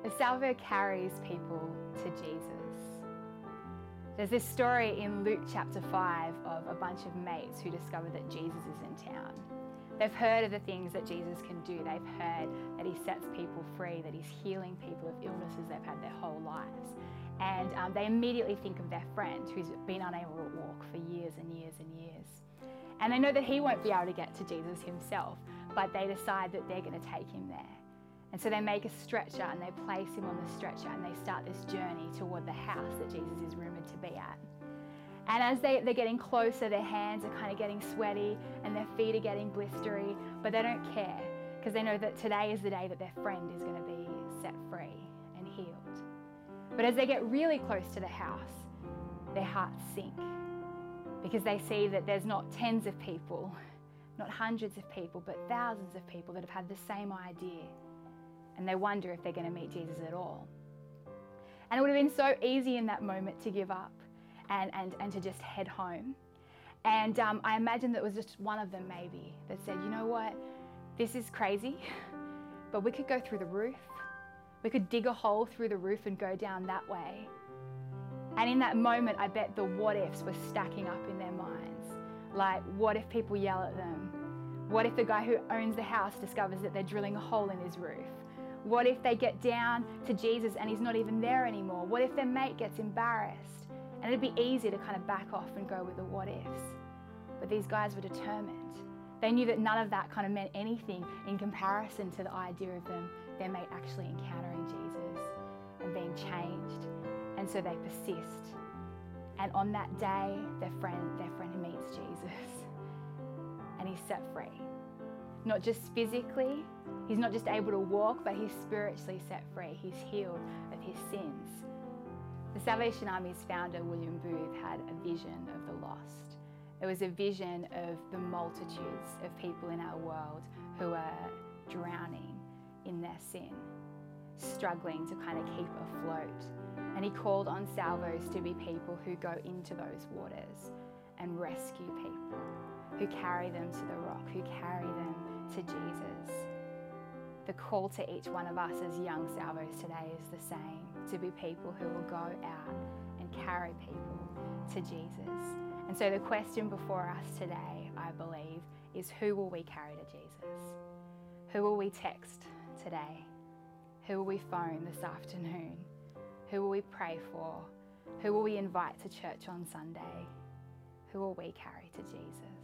The Salvo carries people to Jesus. There's this story in Luke chapter 5 of a bunch of mates who discover that Jesus is in town. They've heard of the things that Jesus can do. They've heard that he sets people free, that he's healing people of illnesses they've had their whole lives. And they immediately think of their friend who's been unable to walk for years and years and years. And they know that he won't be able to get to Jesus himself, but they decide that they're going to take him there. And so they make a stretcher and they place him on the stretcher and they start this journey toward the house that Jesus is rumoured to be at. And as they're getting closer, their hands are kind of getting sweaty and their feet are getting blistery, but they don't care because they know that today is the day that their friend is going to be set free and healed. But as they get really close to the house, their hearts sink because they see that there's not tens of people, not hundreds of people, but thousands of people that have had the same idea. And they wonder if they're going to meet Jesus at all. And it would have been so easy in that moment to give up and to just head home. And I imagine that it was just one of them maybe that said, you know what, this is crazy, but we could go through the roof. We could dig a hole through the roof and go down that way. And in that moment, I bet the what ifs were stacking up in their minds. Like, what if people yell at them? What if the guy who owns the house discovers that they're drilling a hole in his roof? What if they get down to Jesus and he's not even there anymore? What if their mate gets embarrassed? And it'd be easy to kind of back off and go with the what ifs. But these guys were determined. They knew that none of that kind of meant anything in comparison to the idea of their mate actually encountering Jesus and being changed. And so they persist. And on that day, their friend meets Jesus and he's set free. Not just physically, he's not just able to walk, but he's spiritually set free. He's healed of his sins. The Salvation Army's founder, William Booth, had a vision of the lost. It was a vision of the multitudes of people in our world who are drowning in their sin, struggling to kind of keep afloat. And he called on salvos to be people who go into those waters and rescue people, who carry them to the rock, who carry them to Jesus. The call to each one of us as young salvos today is the same, to be people who will go out and carry people to Jesus. And so the question before us today, I believe, is who will we carry to Jesus? Who will we text today? Who will we phone this afternoon? Who will we pray for? Who will we invite to church on Sunday? Who will we carry to Jesus?